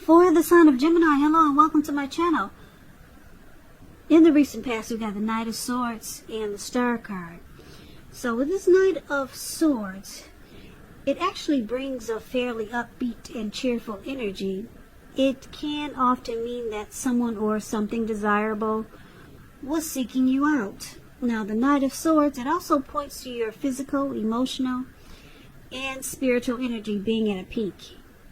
For the sign of Gemini, hello and welcome to my channel. In the recent past, we got the Knight of Swords and the Star card. So with this Knight of Swords, it actually brings a fairly upbeat and cheerful energy. It can often mean that someone or something desirable was seeking you out. Now, the Knight of Swords, it also points to your physical, emotional, and spiritual energy being at a peak.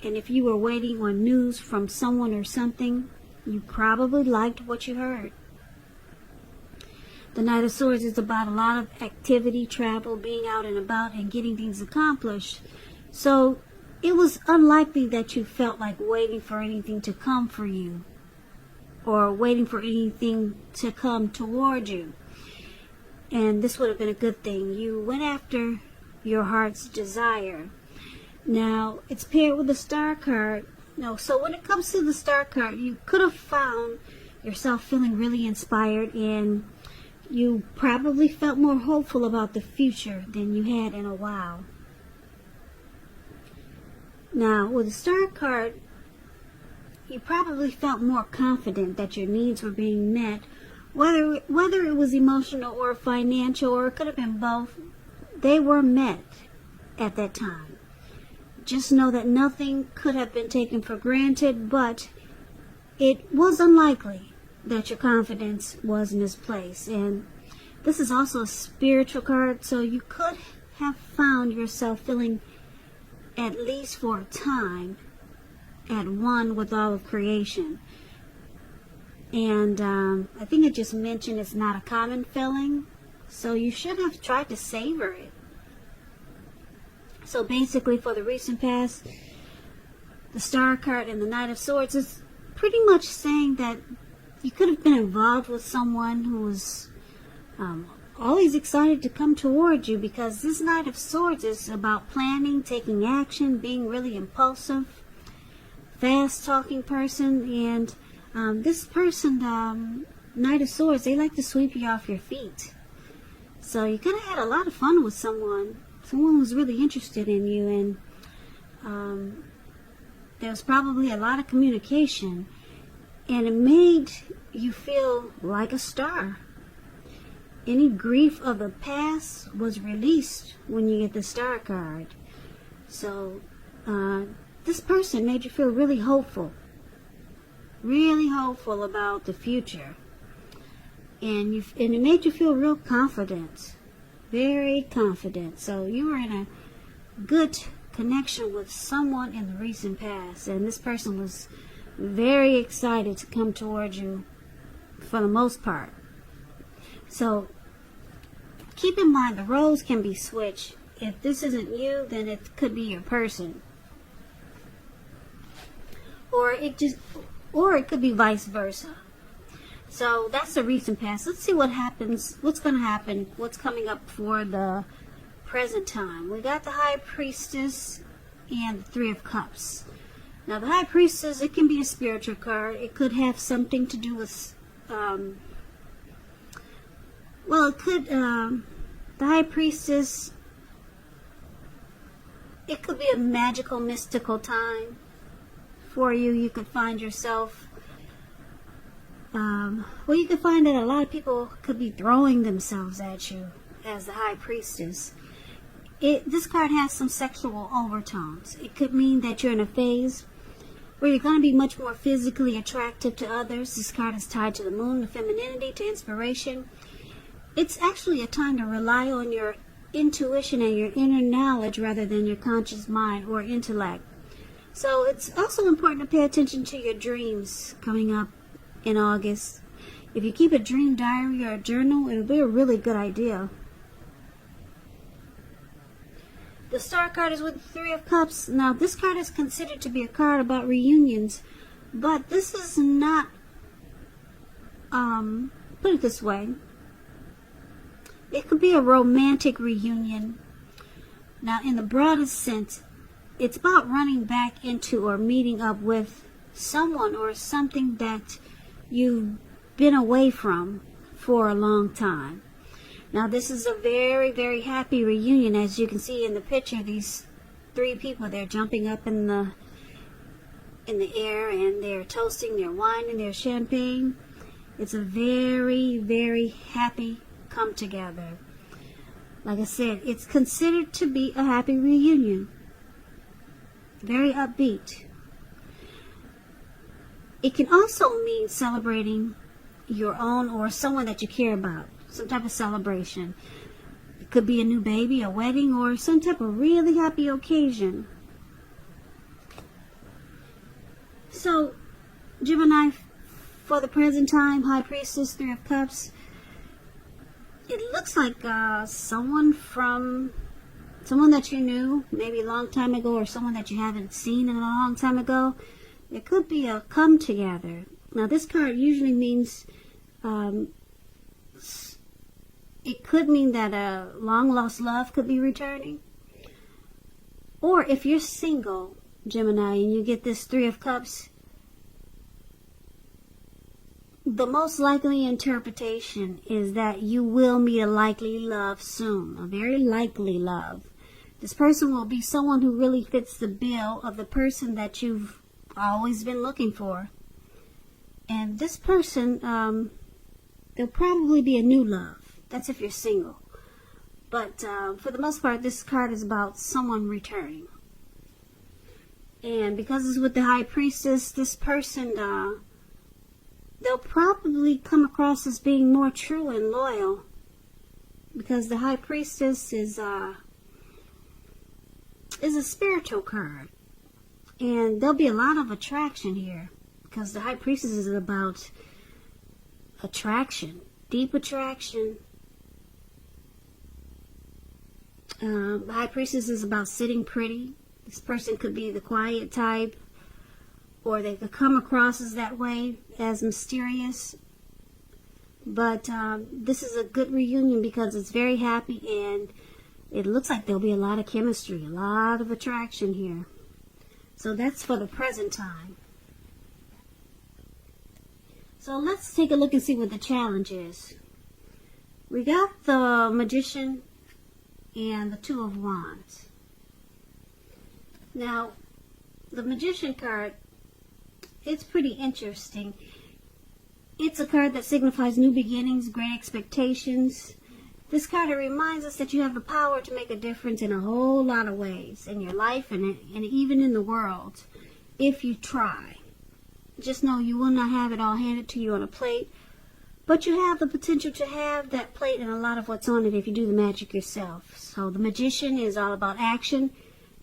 And if you were waiting on news from someone or something, you probably liked what you heard. The Knight of Swords is about a lot of activity, travel, being out and about, and getting things accomplished. So it was unlikely that you felt like waiting for anything to come for you, or waiting for anything to come toward you. And this would have been a good thing. You went after your heart's desire. Now, it's paired with the Star card. So when it comes to the Star card, you could have found yourself feeling really inspired, and you probably felt more hopeful about the future than you had in a while. Now, with the Star card, you probably felt more confident that your needs were being met, whether it was emotional or financial, or it could have been both. They were met at that time. Just know that nothing could have been taken for granted, but it was unlikely that your confidence was misplaced. And this is also a spiritual card, so you could have found yourself feeling, at least for a time, at one with all of creation. And I think it just mentioned it's not a common feeling, so you should have tried to savor it. So basically, for the recent past, the Star card and the Knight of Swords is pretty much saying that you could have been involved with someone who was always excited to come toward you, because this Knight of Swords is about planning, taking action, being really impulsive, fast-talking person. And this person, Knight of Swords, they like to sweep you off your feet. So you could have had a lot of fun with someone who's really interested in you, and there was probably a lot of communication, and it made you feel like a star. Any grief of the past was released when you get the Star card. So this person made you feel really hopeful about the future, and it made you feel real confident. Very confident. So you were in a good connection with someone in the recent past, and this person was very excited to come towards you for the most part. So keep in mind, the roles can be switched. If this isn't you, then it could be your person, or it could be vice versa. So that's the recent past. Let's see what happens, what's going to happen, what's coming up for the present time. We got the High Priestess and the Three of Cups. Now, the High Priestess, it can be a spiritual card. It could have something to do with, the High Priestess, it could be a magical, mystical time for you. You could find yourself, you could find that a lot of people could be throwing themselves at you as the High Priestess. This card has some sexual overtones. It could mean that you're in a phase where you're going to be much more physically attractive to others. This card is tied to the moon, to femininity, to inspiration. It's actually a time to rely on your intuition and your inner knowledge rather than your conscious mind or intellect. So it's also important to pay attention to your dreams coming up in August. If you keep a dream diary or a journal, it'll be a really good idea. The Star card is with the Three of Cups. Now, this card is considered to be a card about reunions, but this is not, put it this way, it could be a romantic reunion. Now, in the broadest sense, it's about running back into or meeting up with someone or something that you've been away from for a long time. Now, this is a very, very happy reunion. As you can see in the picture, these three people, they're jumping up in the in the air, and they're toasting their wine and their champagne. It's a very, very happy come together. Like I said, it's considered to be a happy reunion. Very upbeat. It can also mean celebrating your own or someone that you care about. Some type of celebration. It could be a new baby, a wedding, or some type of really happy occasion. So, Gemini, for the present time, High Priestess, Three of Cups, it looks like someone that you knew maybe a long time ago, or someone that you haven't seen in a long time ago. It could be a come together. Now, this card usually means it could mean that a long lost love could be returning. Or if you're single, Gemini, and you get this Three of Cups, the most likely interpretation is that you will meet a likely love soon, a very likely love. This person will be someone who really fits the bill of the person that you've always been looking for. And this person, there'll probably be a new love. That's if you're single. But for the most part, this card is about someone returning. And because it's with the High Priestess, this person, they'll probably come across as being more true and loyal. Because the High Priestess is a spiritual card. And there'll be a lot of attraction here. Because the High Priestess is about attraction. Deep attraction. The High Priestess is about sitting pretty. This person could be the quiet type, or they could come across as that way, as mysterious. But this is a good reunion because it's very happy, and it looks like there'll be a lot of chemistry, a lot of attraction here. So that's for the present time. So let's take a look and see what the challenge is. We got the Magician and the Two of Wands. Now, the Magician card, it's pretty interesting. It's a card that signifies new beginnings, great expectations. This card reminds us that you have the power to make a difference in a whole lot of ways in your life and even in the world if you try. Just know you will not have it all handed to you on a plate, but you have the potential to have that plate and a lot of what's on it if you do the magic yourself. So the Magician is all about action,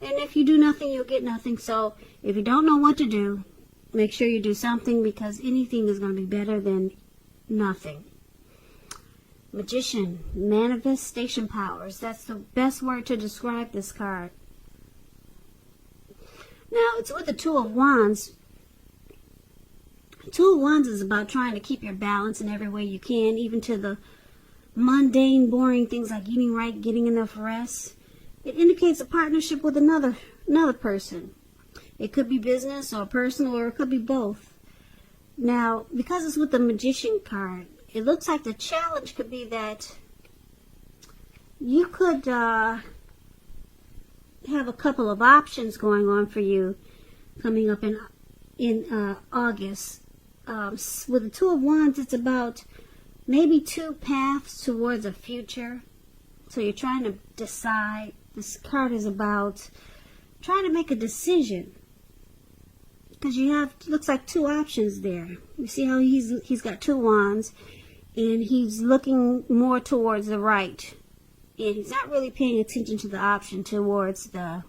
and if you do nothing, you'll get nothing. So if you don't know what to do, make sure you do something, because anything is going to be better than nothing. Magician, manifestation powers. That's the best word to describe this card. Now, it's with the Two of Wands. Two of Wands is about trying to keep your balance in every way you can, even to the mundane, boring things like eating right, getting enough rest. It indicates a partnership with another person. It could be business or personal, or it could be both. Now, because it's with the Magician card, it looks like the challenge could be that you could have a couple of options going on for you coming up in August. With the Two of Wands, it's about maybe two paths towards a future. So you're trying to decide. This card is about trying to make a decision, because you have, looks like, two options there. You see how he's got two wands, and he's looking more towards the right, and he's not really paying attention to the option towards the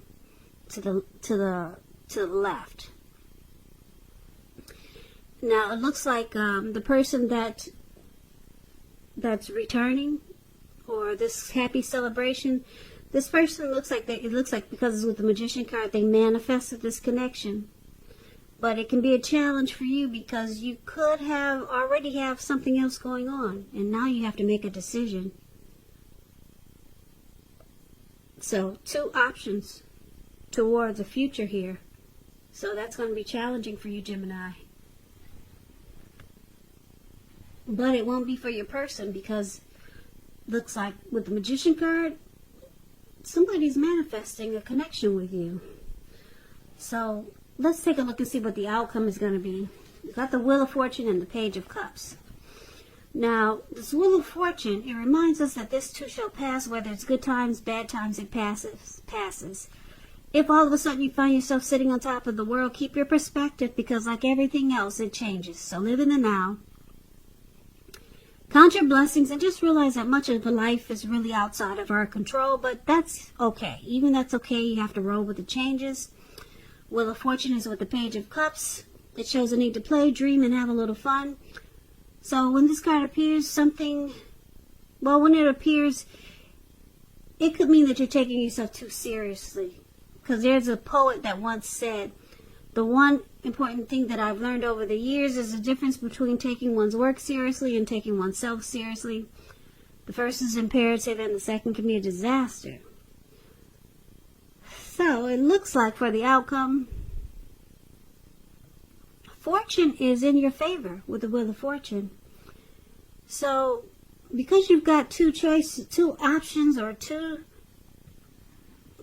left. Now it looks like the person that's returning, or this happy celebration, this person looks like it looks like, because it's with the Magician card, they manifested this connection. But it can be a challenge for you, because you could already have something else going on, and now you have to make a decision. So, two options towards a future here. So that's going to be challenging for you, Gemini. But it won't be for your person, because looks like with the Magician card, somebody's manifesting a connection with you. So let's take a look and see what the outcome is going to be. We've got the Wheel of Fortune and the Page of Cups. Now, this Wheel of Fortune, it reminds us that this too shall pass, whether it's good times, bad times, it passes. If all of a sudden you find yourself sitting on top of the world, keep your perspective, because like everything else, it changes. So live in the now. Count your blessings and just realize that much of life is really outside of our control, but that's okay. Even that's okay, you have to roll with the changes. Wheel of Fortune is with the Page of Cups. It shows a need to play, dream, and have a little fun. So when this card appears, when it appears, it could mean that you're taking yourself too seriously. Because there's a poet that once said, the one important thing that I've learned over the years is the difference between taking one's work seriously and taking oneself seriously. The first is imperative and the second can be a disaster. So it looks like for the outcome, fortune is in your favor with the Wheel of Fortune. So because you've got two options or two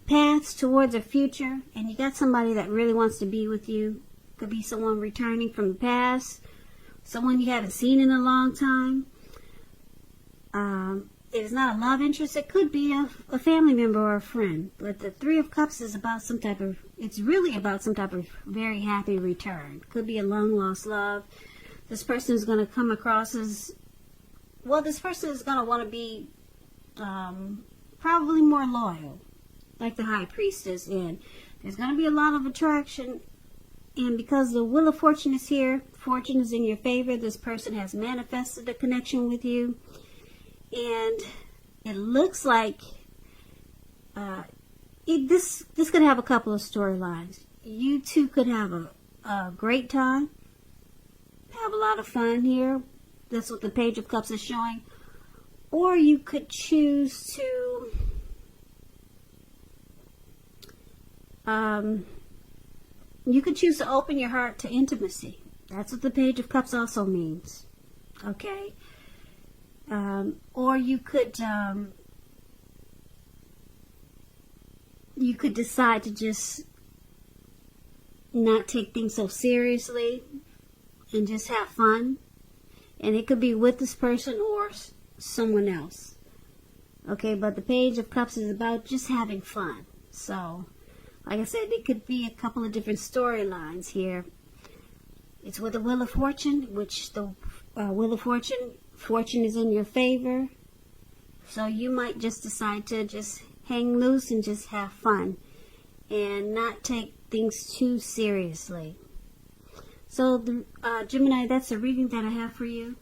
paths towards a future, and you got somebody that really wants to be with you, could be someone returning from the past, someone you haven't seen in a long time. It is not a love interest. It could be a family member or a friend. But the Three of Cups is about it's really about some type of very happy return. Could be a long lost love. This person is going to come across as, this person is going to want to be probably more loyal, like the High Priestess. And there's going to be a lot of attraction. And because the Wheel of Fortune is here, fortune is in your favor. This person has manifested a connection with you. And it looks like this could have a couple of storylines. You two could have a great time, have a lot of fun here. That's what the Page of Cups is showing. Or you could choose to open your heart to intimacy. That's what the Page of Cups also means. Okay? Or you could decide to just not take things so seriously and just have fun. And it could be with this person or someone else. Okay, but the Page of Cups is about just having fun. So, like I said, it could be a couple of different storylines here. It's with the Wheel of Fortune, which the Wheel of Fortune is in your favor. So you might just decide to just hang loose and just have fun and not take things too seriously. So, Gemini, that's the reading that I have for you.